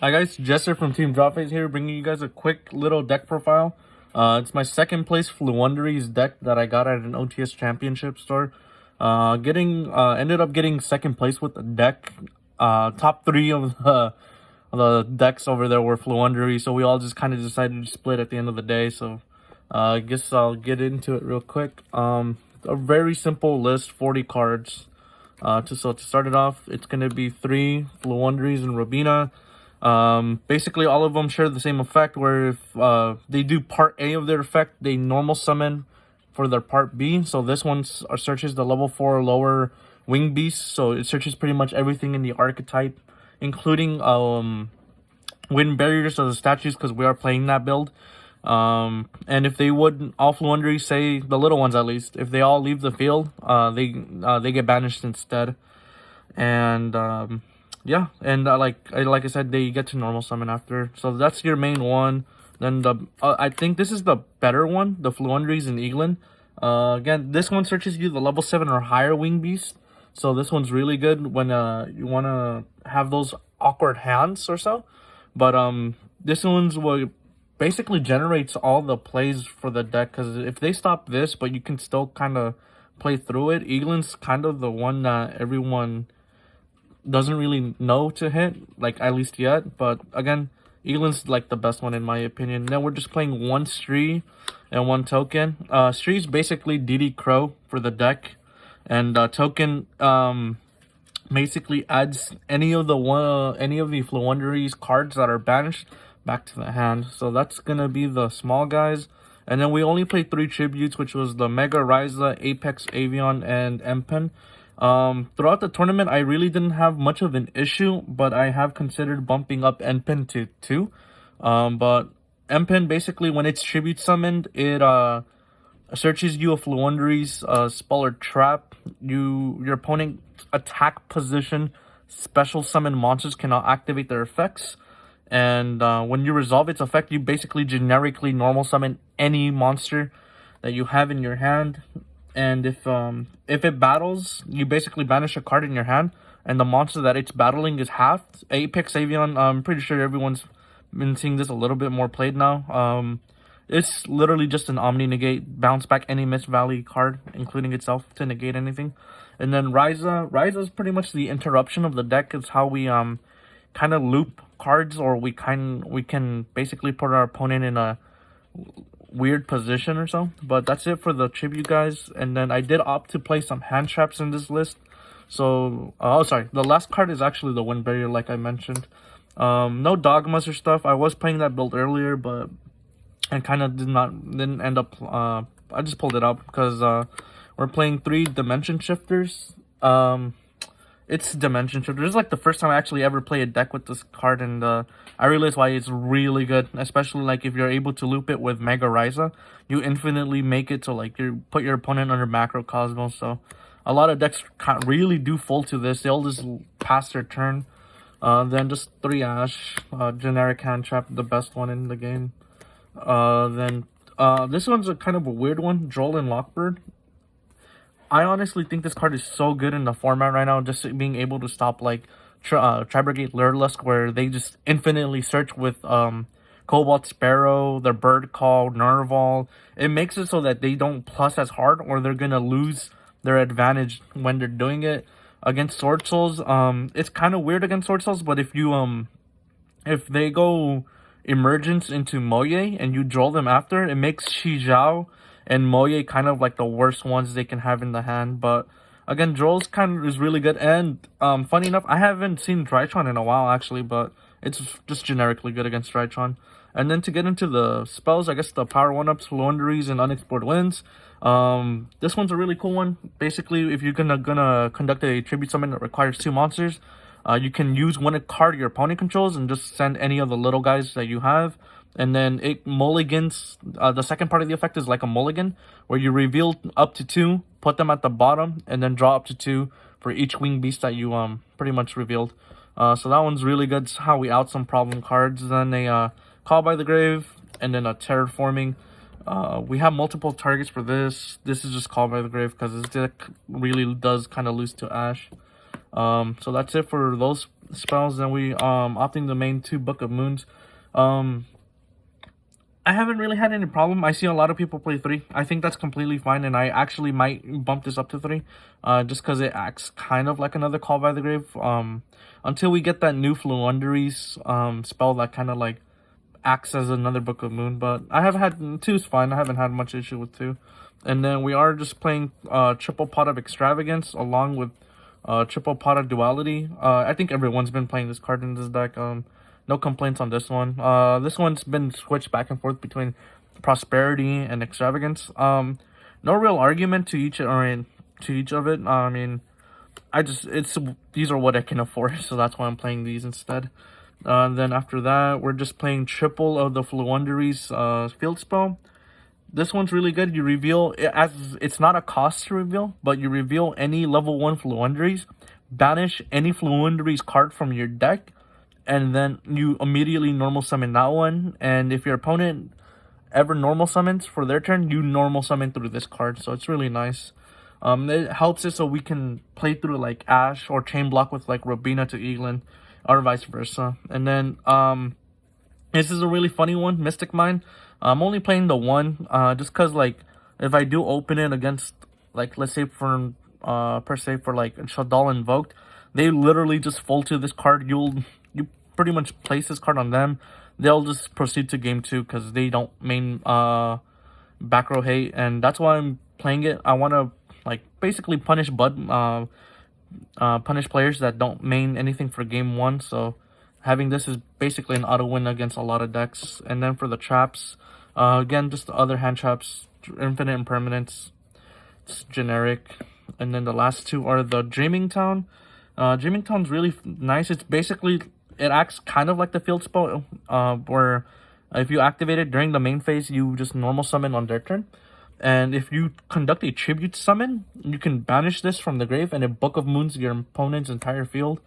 Hi guys, Jester from Team Dropface here, bringing you guys a quick little deck profile. It's my second place Floowandereze deck that I got at an OTS championship store. Ended up getting second place with the deck. Top three of the decks over there were Floowandereze, so we all just kind of decided to split at the end of the day. So I guess I'll get into it real quick. A very simple list, 40 cards. To start it off, it's gonna be 3 Floowandereze and Robina. Basically all of them share the same effect, where if they do part A of their effect, they normal summon for their part B. So this one searches the level 4 lower wing beast, so it searches pretty much everything in the archetype, including wind barriers of the statues, because we are playing that build. And if they would, all Floowandereze, say the little ones at least, if they all leave the field, they get banished instead. And yeah, and like I said, they get to normal summon after. So that's your main one. Then I think this is the better one, the Floowandereze in England. Again, this one searches you the level 7 or higher wing beast. So this one's really good when you want to have those awkward hands or so. But this one's what basically generates all the plays for the deck, because if they stop this, but you can still kind of play through it, England's kind of the one that everyone doesn't really know to hit, like at least yet. But again, England's like the best one in my opinion. Then we're just playing 1 Stree and 1 Token. Stree's basically DD Crow for the deck, and Token basically adds any of the Floowandereze cards that are banished back to the hand. So that's gonna be the small guys. And then we only played 3 tributes, which was the Mega Ryza, Apex Avion, and Empen. Throughout the tournament, I really didn't have much of an issue, but I have considered bumping up Empen to 2. But Empen, basically, when it's tribute summoned, it searches you a Floowandereze spell or trap. Your opponent attack position special summon monsters cannot activate their effects. And when you resolve its effect, you basically generically normal summon any monster that you have in your hand. And if it battles, you basically banish a card in your hand, and the monster that it's battling is halved. Apex Avion, I'm pretty sure everyone's been seeing this a little bit more played now. It's literally just an Omni Negate, bounce back any Mist Valley card, including itself, to negate anything. And then Ryza is pretty much the interruption of the deck. It's how we kind of loop cards, or we can basically put our opponent in a weird position or so. But that's it for the tribute guys. And then I did opt to play some hand traps in this list. So oh sorry, the last card is actually the wind barrier, like I mentioned. No dogmas or stuff. I was playing that build earlier, but I kind of didn't end up I just pulled it up because we're playing 3 dimension shifters. It's dimension shifter. This is like the first time I actually ever play a deck with this card, and I realized why it's really good, especially like if you're able to loop it with Mega Ryza. You infinitely make it so like you put your opponent under Macrocosmos. So a lot of decks can't really do full to this. They'll just pass their turn. Then just 3 Ash, generic hand trap, the best one in the game. Then this one's a kind of a weird one, Droll and Lockbird. I honestly think this card is so good in the format right now, just being able to stop like Tri-Brigade Lurlusk, where they just infinitely search with Cobalt Sparrow, their Bird Call, Nerval. It makes it so that they don't plus as hard, or they're gonna lose their advantage when they're doing it. Against Sword Souls, it's kind of weird against Sword Souls, but if you if they go Emergence into Moye and you draw them after, it makes Shizhao and Moye kind of like the worst ones they can have in the hand. But again, Droll's kind of is really good. And funny enough, I haven't seen Drytron in a while actually, but it's just generically good against Drytron. And then to get into the spells, I guess the power 1-ups, Floowandereze, and Unexplored Winds. This one's a really cool one. Basically, if you're gonna conduct a tribute summon that requires 2 monsters, you can use one card your opponent controls and just send any of the little guys that you have. And then it mulligans. The second part of the effect is like a mulligan, where you reveal up to 2, put them at the bottom, and then draw up to 2 for each wing beast that you pretty much revealed. So that one's really good. It's how we out some problem cards. Then a Call by the Grave, and then a Terraforming. We have multiple targets for this. This is just Call by the Grave because this deck really does kind of lose to Ash. So that's it for those spells. Then we opting the main 2 Book of Moons. I haven't really had any problem. I see a lot of people play 3. I think that's completely fine, and I actually might bump this up to 3, just because it acts kind of like another Call by the Grave. Until we get that new Floowandereze spell that kind of like acts as another Book of Moon. But I have had 2's fine. I haven't had much issue with 2. And then we are just playing triple pot of Extravagance along with triple pot of Duality. I think everyone's been playing this card in this deck. No complaints on this one. This one's been switched back and forth between Prosperity and Extravagance. No real argument to each of it. I mean, these are what I can afford, so that's why I'm playing these instead. Then after that, we're just playing triple of the Floowandereze field spell. This one's really good. You reveal it as it's not a cost to reveal, but you reveal any level 1 Floowandereze, banish any Floowandereze card from your deck, and then you immediately normal summon that one. And if your opponent ever normal summons for their turn, you normal summon through this card. So it's really nice. It helps it so we can play through like Ash or chain block with like Robina to Eaglin, or vice versa. And then this is a really funny one, Mystic Mine. I'm only playing the 1 just because like if I do open it against like, let's say for per se for like Shadal Invoked, they literally just fold to this card. You pretty much place this card on them. They'll just proceed to game 2 because they don't main back row hate, and that's why I'm playing it. I want to like basically punish punish players that don't main anything for game 1. So having this is basically an auto win against a lot of decks. And then for the traps, again, just the other hand traps, Infinite Impermanence, it's generic. And then the last 2 are the Dreaming Town. Dreaming Town's really nice. It's basically, it acts kind of like the field spell, where if you activate it during the main phase, you just normal summon on their turn. And if you conduct a tribute summon, you can banish this from the grave, and it Book of Moons your opponent's entire field.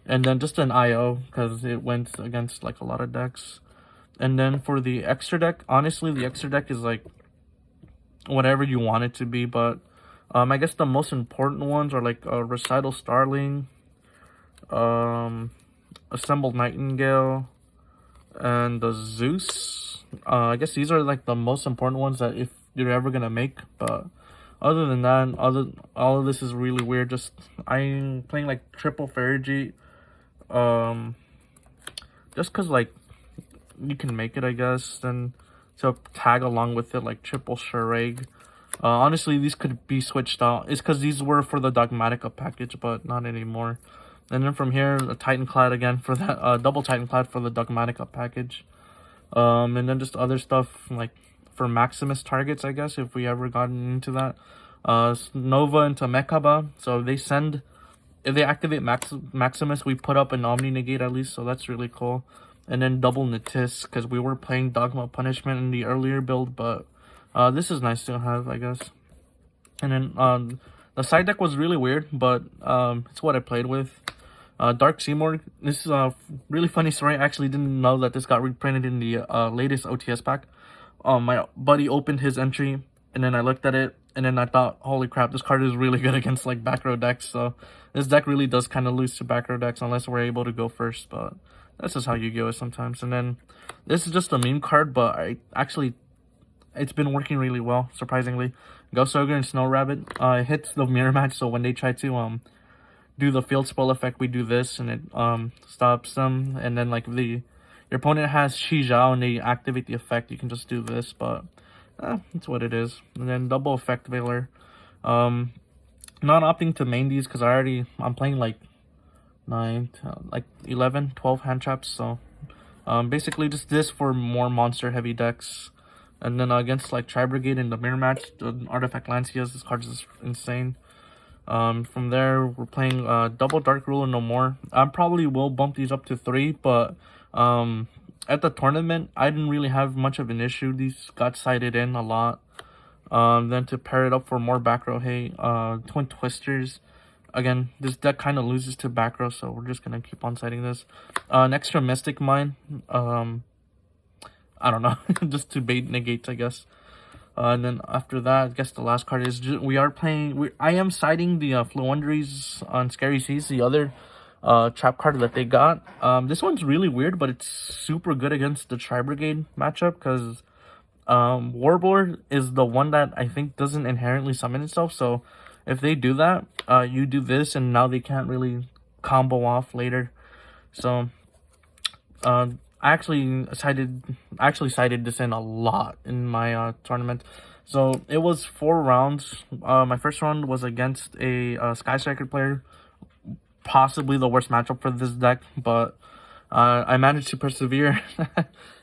And then just an IO, because it went against like a lot of decks. And then for the extra deck, honestly, the extra deck is like whatever you want it to be. But I guess the most important ones are like Recital Starling, Assembled Nightingale, and the Zeus. I guess these are like the most important ones that if you're ever gonna make. But other than that, all of this is really weird. Just I'm playing like triple Farigate, just cause like you can make it, I guess. Then to tag along with it like triple Charade. Honestly, these could be switched out. It's because these were for the Dogmatica package, but not anymore. And then from here, a Titanclad again for that double Titanclad for the Dogmatica package. And then just other stuff like for Maximus targets, I guess, if we ever gotten into that. Nova into Mechaba. So if they activate Maximus, we put up an Omni Negate at least, so that's really cool. And then double Natis, because we were playing Dogma Punishment in the earlier build, but this is nice to have, I guess. And then the side deck was really weird, but it's what I played with. Dark Seymour. This is a really funny story. I actually didn't know that this got reprinted in the latest OTS pack. My buddy opened his entry, and then I looked at it, and then I thought, holy crap, this card is really good against like back row decks. So this deck really does kind of lose to back row decks unless we're able to go first, but that's just how Yu-Gi-Oh! Is sometimes. And then this is just a meme card, but it's been working really well, surprisingly. Ghost Ogre and Snow Rabbit. It hits the mirror match, so when they try to do the field spell effect, we do this, and it stops them. And then like your opponent has Shi Zhao and they activate the effect, you can just do this, but it's what it is. And then double effect Veiler. Not opting to main these because I'm playing like 11, 12 hand traps, so basically just this for more monster heavy decks. And then against like Tri Brigade in the mirror match, the Artifact Lancias, this card is insane. From there, we're playing double Dark Ruler No More. I probably will bump these up to 3, but at the tournament, I didn't really have much of an issue. These got sided in a lot. Then to pair it up for more back row hate, Twin Twisters. Again, this deck kind of loses to back row, so we're just going to keep on siding this. An extra Mystic Mine. I don't know, just to bait negates, I guess. And then after that, I guess the last card is I am siding the Floowandereze on Scary Seas, the other trap card that they got. This one's really weird, but it's super good against the Tri-Brigade matchup because Warlord is the one that I think doesn't inherently summon itself. So if they do that, you do this, and now they can't really combo off later. So I actually cited this in a lot in my tournament. So it was 4 rounds. My first round was against a Sky Striker player, possibly the worst matchup for this deck, but I managed to persevere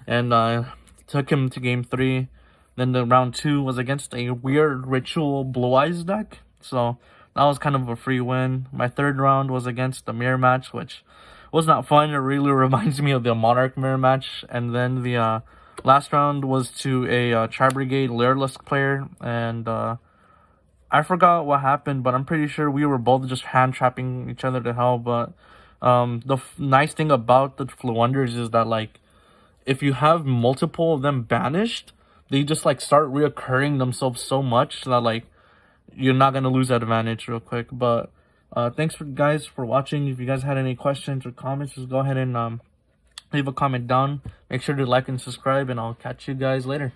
and took him to game 3. Then the round 2 was against a weird Ritual Blue Eyes deck, so that was kind of a free win. My third round was against the mirror match, which was not fun. It really reminds me of the Monarch mirror match. And then the last round was to a Tri-Brigade Lyrilisk player, and I forgot what happened, but I'm pretty sure we were both just hand trapping each other to hell. But the nice thing about the Floowandereze is that, like, if you have multiple of them banished, they just like start reoccurring themselves so much that like you're not gonna lose that advantage real quick. But thanks for guys for watching. If you guys had any questions or comments, just go ahead and leave a comment down. Make sure to like and subscribe, and I'll catch you guys later.